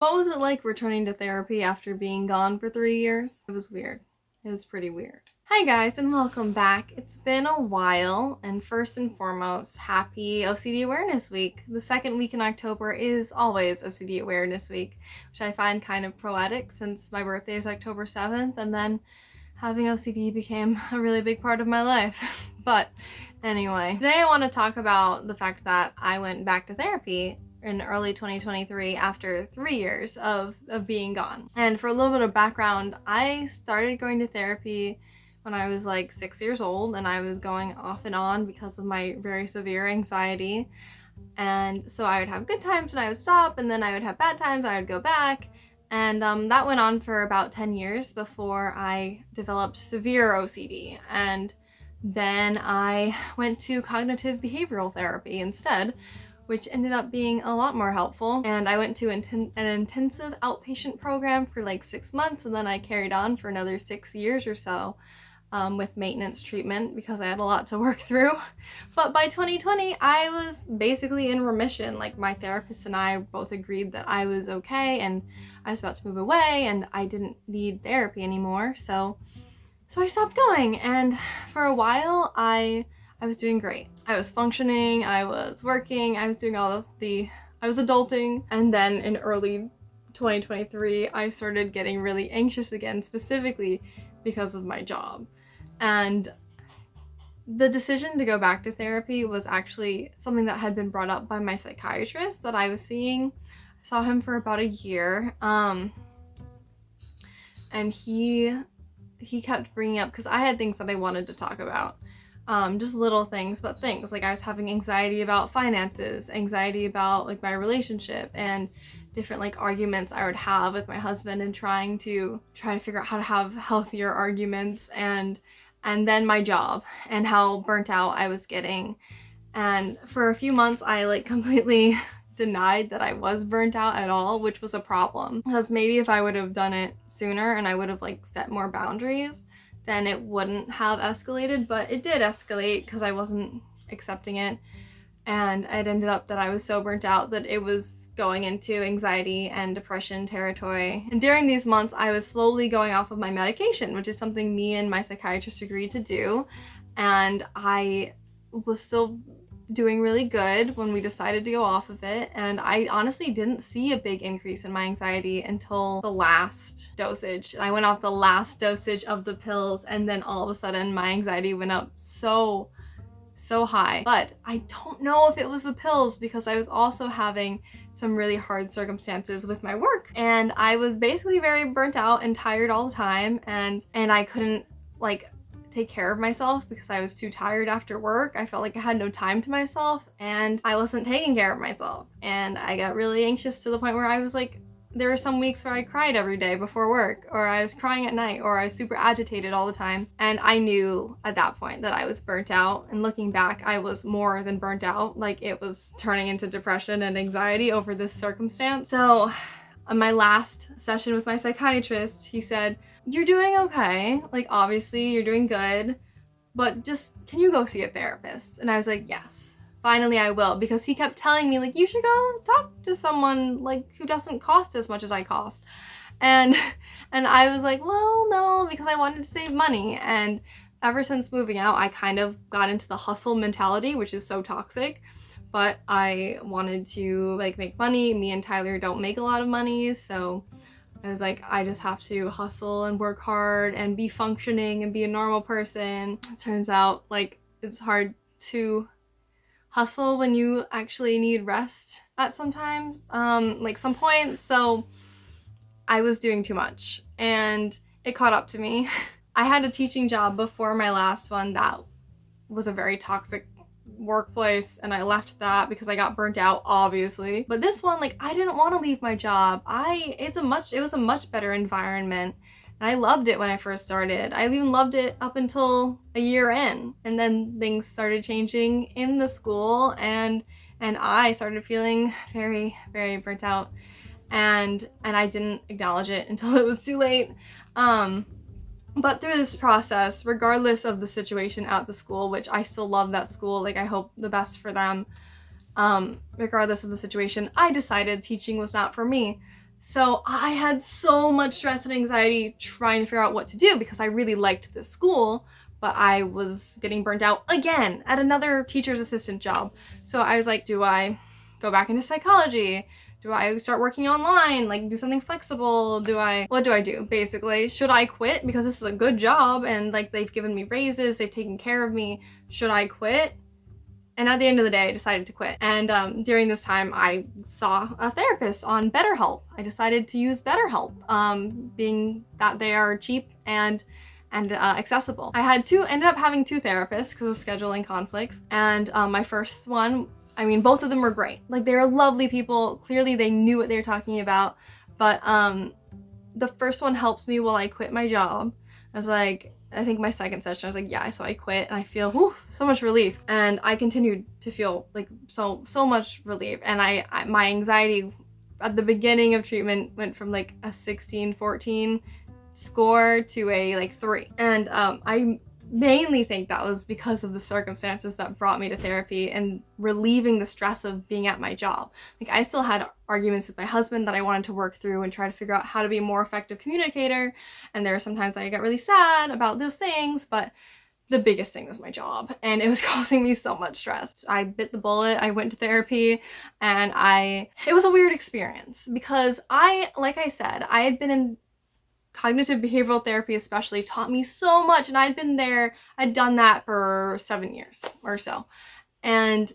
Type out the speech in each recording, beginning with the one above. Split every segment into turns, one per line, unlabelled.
What was it like returning to therapy after being gone for 3 years? It was weird. It was pretty weird. Hi guys and welcome back. It's been a while, and first and foremost, happy OCD Awareness Week. The second week in October is always OCD Awareness Week, which I find kind of poetic since my birthday is October 7th, and then having OCD became a really big part of my life. But anyway, today I want to talk about the fact that I went back to therapy in early 2023 after 3 years of being gone. And for a little bit of background, I started going to therapy when I was like 6 years old, and I was going off and on because of my very severe anxiety. And so I would have good times and I would stop, and then I would have bad times and I would go back. And that went on for about 10 years before I developed severe OCD. And then I went to cognitive behavioral therapy instead, which ended up being a lot more helpful. And I went to an intensive outpatient program for like 6 months, and then I carried on for another 6 years or so with maintenance treatment because I had a lot to work through. But by 2020, I was basically in remission. Like, my therapist and I both agreed that I was okay and I was about to move away and I didn't need therapy anymore. So I stopped going, and for a while I was doing great. I was functioning, I was working, I was doing I was adulting. And then in early 2023, I started getting really anxious again, specifically because of my job. And the decision to go back to therapy was actually something that had been brought up by my psychiatrist that I was seeing. I saw him for about a year, and he kept bringing up, because I had things that I wanted to talk about. Just little things, but things like I was having anxiety about finances, anxiety about like my relationship, and different like arguments I would have with my husband, and trying to figure out how to have healthier arguments, and then my job and how burnt out I was getting. And for a few months I like completely denied that I was burnt out at all, which was a problem, because maybe if I would have done it sooner and I would have like set more boundaries, then it wouldn't have escalated. But it did escalate because I wasn't accepting it, and it ended up that I was so burnt out that it was going into anxiety and depression territory. And during these months I was slowly going off of my medication, which is something me and my psychiatrist agreed to do, and I was still doing really good when we decided to go off of it. And I honestly didn't see a big increase in my anxiety until the last dosage. I went off the last dosage of the pills, and then all of a sudden my anxiety went up so high. But I don't know if it was the pills, because I was also having some really hard circumstances with my work, and I was basically very burnt out and tired all the time, and I couldn't like take care of myself because I was too tired after work. I felt like I had no time to myself, and I wasn't taking care of myself, and I got really anxious to the point where I was like, there were some weeks where I cried every day before work, or I was crying at night, or I was super agitated all the time. And I knew at that point that I was burnt out. And looking back, I was more than burnt out. Like, it was turning into depression and anxiety over this circumstance. So on my last session with my psychiatrist, he said, "You're doing okay. Like, obviously you're doing good, but just, can you go see a therapist?" And I was like, yes. Finally I will, because he kept telling me like, you should go talk to someone like who doesn't cost as much as I cost. And I was like, well, no, because I wanted to save money. And ever since moving out, I kind of got into the hustle mentality, which is so toxic. But I wanted to like make money. Me and Tyler don't make a lot of money, so I was like, I just have to hustle and work hard and be functioning and be a normal person. It turns out like it's hard to hustle when you actually need rest at some time, like some points. So I was doing too much, and it caught up to me. I had a teaching job before my last one that was a very toxic workplace, and I left that because I got burnt out, obviously. But this one, like, I didn't want to leave my job. It was a much better environment, and I loved it when I first started. I even loved it up until a year in, and then things started changing in the school, and I started feeling very, very burnt out, and I didn't acknowledge it until it was too late. But through this process, regardless of the situation at the school, which I still love that school, like I hope the best for them, regardless of the situation, I decided teaching was not for me. So I had so much stress and anxiety trying to figure out what to do because I really liked this school, but I was getting burnt out again at another teacher's assistant job. So I was like, do I go back into psychology? Do I start working online, like do something flexible? What do I do basically? Should I quit because this is a good job and like they've given me raises, they've taken care of me? Should I quit? And at the end of the day, I decided to quit. And during this time, I saw a therapist on BetterHelp. I decided to use BetterHelp, being that they are cheap and accessible. Ended up having two therapists because of scheduling conflicts. And my first one, I mean, both of them were great. Like, they were lovely people. Clearly, they knew what they were talking about. But the first one helped me while I quit my job. I was like, I think my second session, I was like, yeah, so I quit and I feel so much relief. And I continued to feel like so much relief. And my anxiety at the beginning of treatment went from like a 16, 14 score to a like 3. And I mainly think that was because of the circumstances that brought me to therapy and relieving the stress of being at my job. Like, I still had arguments with my husband that I wanted to work through and try to figure out how to be a more effective communicator. And there were sometimes I got really sad about those things, but the biggest thing was my job, and it was causing me so much stress. I bit the bullet, I went to therapy, and it was a weird experience because like I said, I had been in cognitive behavioral therapy especially taught me so much, and I'd done that for 7 years or so. And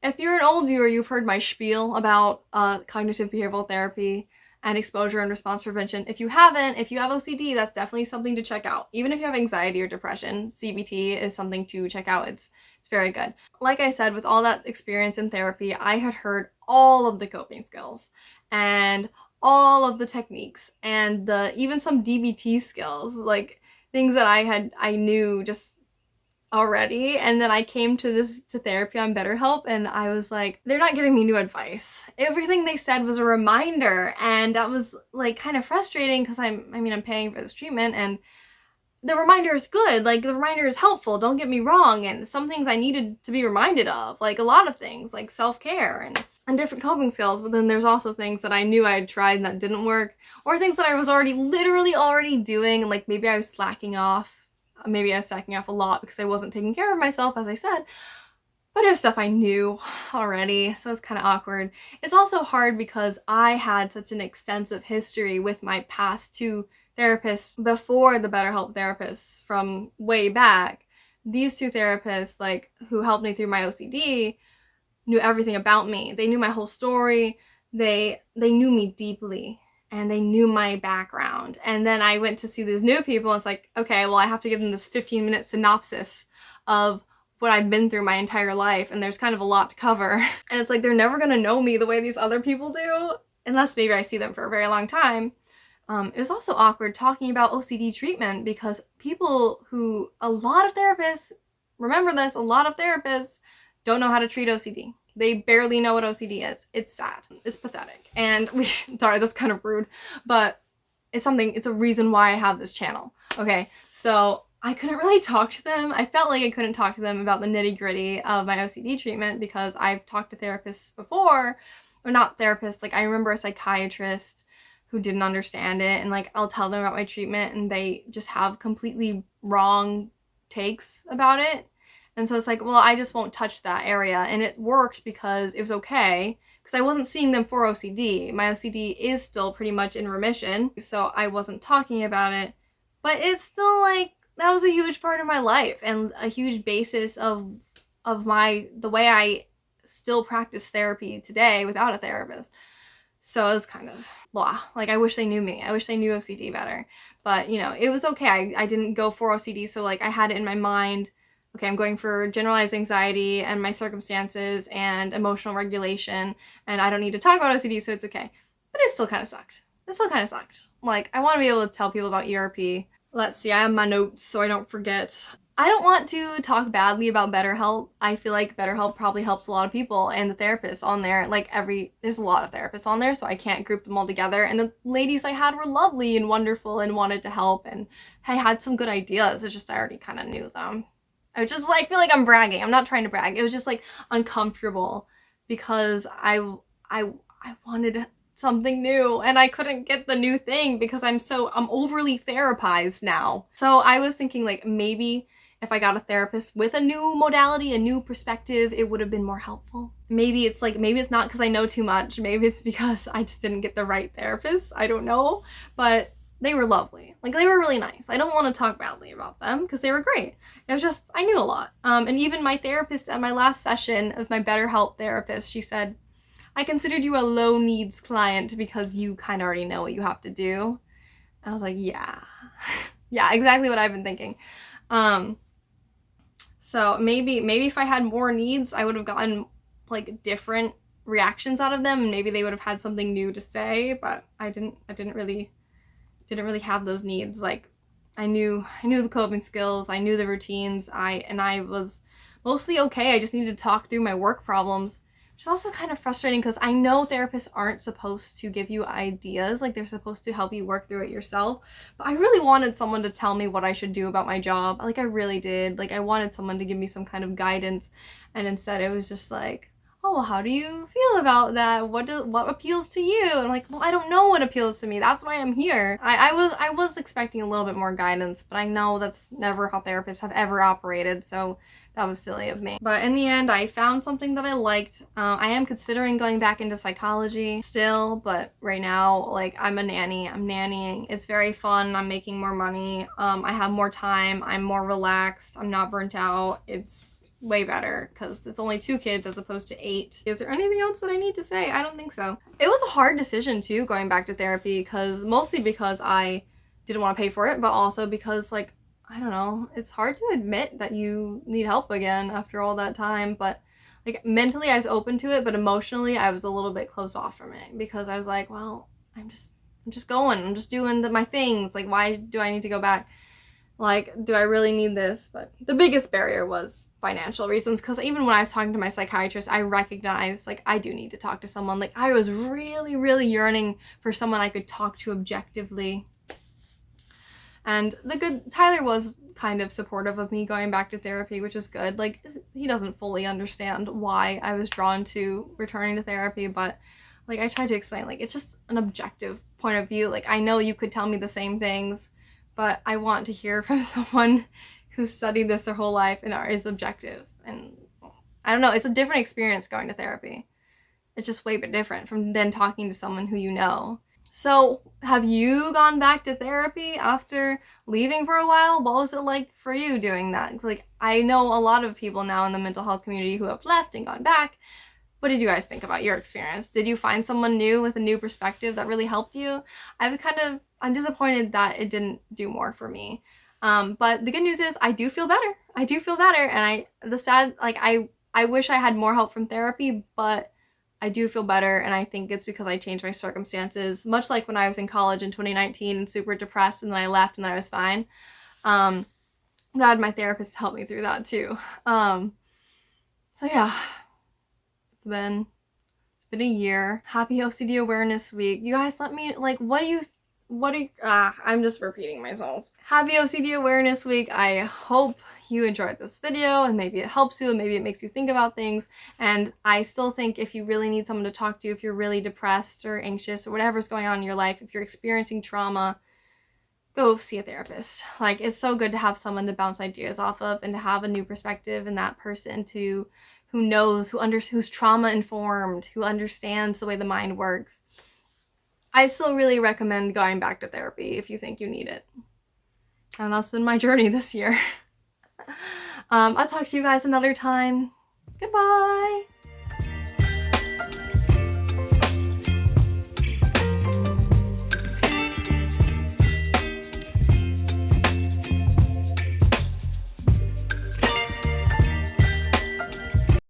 if you're an old viewer, you've heard my spiel about cognitive behavioral therapy and exposure and response prevention. If you haven't, if you have OCD, that's definitely something to check out. Even if you have anxiety or depression, CBT is something to check out. It's very good. Like I said, with all that experience in therapy, I had heard all of the coping skills and all of the techniques and even some DBT skills, like things that I knew just already. And then I came to therapy on BetterHelp, and I was like, they're not giving me new advice. Everything they said was a reminder, and that was like kind of frustrating because I'm paying for this treatment, and the reminder is good. Like, the reminder is helpful, don't get me wrong, and some things I needed to be reminded of, like a lot of things, like self-care and different coping skills. But then there's also things that I knew I had tried and that didn't work, or things that I was literally already doing, like maybe I was slacking off. Maybe I was slacking off a lot because I wasn't taking care of myself, as I said. But it was stuff I knew already, so it's kind of awkward. It's also hard because I had such an extensive history with my past two therapists before the BetterHelp therapists from way back. These two therapists, like, who helped me through my OCD, knew everything about me. They knew my whole story. They knew me deeply, and they knew my background. And then I went to see these new people, and it's like, okay, well, I have to give them this 15-minute synopsis of what I've been through my entire life, and there's kind of a lot to cover. And it's like, they're never gonna know me the way these other people do, unless maybe I see them for a very long time. It was also awkward talking about OCD treatment because a lot of therapists, remember this, a lot of therapists don't know how to treat OCD. They barely know what OCD is. It's sad. It's pathetic. And sorry, that's kind of rude, but it's a reason why I have this channel. Okay, so I couldn't really talk to them. I felt like I couldn't talk to them about the nitty-gritty of my OCD treatment because I've talked to therapists before, or not therapists, like I remember a psychiatrist who didn't understand it, and like I'll tell them about my treatment and they just have completely wrong takes about it. And so it's like, well, I just won't touch that area. And it worked because it was okay, because I wasn't seeing them for OCD. My OCD is still pretty much in remission, so I wasn't talking about it. But it's still like, that was a huge part of my life and a huge basis of the way I still practice therapy today without a therapist. So it was kind of blah. Like, I wish they knew me. I wish they knew OCD better. But, you know, it was okay. I didn't go for OCD, so like I had it in my mind, okay, I'm going for generalized anxiety and my circumstances and emotional regulation, and I don't need to talk about OCD, so it's okay. But it still kind of sucked. Like, I want to be able to tell people about ERP. Let's see, I have my notes so I don't forget. I don't want to talk badly about BetterHelp. I feel like BetterHelp probably helps a lot of people, and the therapists on there, there's a lot of therapists on there, so I can't group them all together. And the ladies I had were lovely and wonderful and wanted to help, and I had some good ideas. It's just I already kind of knew them. I just like feel like I'm bragging. I'm not trying to brag. It was just like uncomfortable because I wanted something new, and I couldn't get the new thing because I'm overly therapized now. So I was thinking like maybe if I got a therapist with a new modality, a new perspective, it would have been more helpful. Maybe it's not because I know too much. Maybe it's because I just didn't get the right therapist. I don't know. But they were lovely. Like, they were really nice. I don't want to talk badly about them because they were great. It was just, I knew a lot. And even my therapist at my last session of my BetterHelp therapist, she said, I considered you a low needs client because you kind of already know what you have to do. I was like, yeah. Yeah, exactly what I've been thinking. So maybe if I had more needs, I would have gotten like different reactions out of them, and maybe they would have had something new to say, but I didn't really have those needs. Like, I knew the coping skills, I knew the routines, I was mostly okay. I just needed to talk through my work problems, which is also kind of frustrating because I know therapists aren't supposed to give you ideas, like they're supposed to help you work through it yourself. But I really wanted someone to tell me what I should do about my job. Like, I really did. Like, I wanted someone to give me some kind of guidance, and instead it was just like, oh, well, how do you feel about that? What appeals to you? And I'm like, well, I don't know what appeals to me. That's why I'm here. I was expecting a little bit more guidance, but I know that's never how therapists have ever operated, so that was silly of me. But in the end, I found something that I liked. I am considering going back into psychology still, but right now, like, I'm a nanny. I'm nannying. It's very fun. I'm making more money. I have more time. I'm more relaxed. I'm not burnt out. It's way better because it's only 2 kids as opposed to 8. Is there anything else that I need to say? I don't think so. It was a hard decision too, going back to therapy, mostly because I didn't want to pay for it, but also because, like, I don't know, it's hard to admit that you need help again after all that time. But like, mentally I was open to it, but emotionally I was a little bit closed off from it because I was like, well, I'm just going, I'm just doing my things. Like, why do I need to go back? Like, do I really need this? But the biggest barrier was financial reasons, because even when I was talking to my psychiatrist, I recognized, like, I do need to talk to someone. Like, I was really, really yearning for someone I could talk to objectively. And Tyler was kind of supportive of me going back to therapy, which is good. Like, he doesn't fully understand why I was drawn to returning to therapy, but, like, I tried to explain, like, it's just an objective point of view. Like, I know you could tell me the same things, but I want to hear from someone who's studied this their whole life and is objective. And I don't know, it's a different experience going to therapy. It's just way bit different from then talking to someone who you know. So, have you gone back to therapy after leaving for a while? What was it like for you doing that? 'Cause, like, I know a lot of people now in the mental health community who have left and gone back. What did you guys think about your experience? Did you find someone new with a new perspective that really helped you? I'm disappointed that it didn't do more for me. But the good news is I do feel better. And I wish I had more help from therapy, but I do feel better, and I think it's because I changed my circumstances, much like when I was in college in 2019 and super depressed, and then I left and then I was fine. I had my therapist help me through that too. So yeah, it's been a year. Happy OCD Awareness Week. You guys let me, like, I'm just repeating myself. Happy OCD Awareness Week. I hope you enjoyed this video, and maybe it helps you, and maybe it makes you think about things. And I still think if you really need someone to talk to, if you're really depressed or anxious or whatever's going on in your life, if you're experiencing trauma, go see a therapist. Like, it's so good to have someone to bounce ideas off of and to have a new perspective, and that person who knows, who's trauma informed, who understands the way the mind works. I still really recommend going back to therapy if you think you need it. And that's been my journey this year. I'll talk to you guys another time. Goodbye.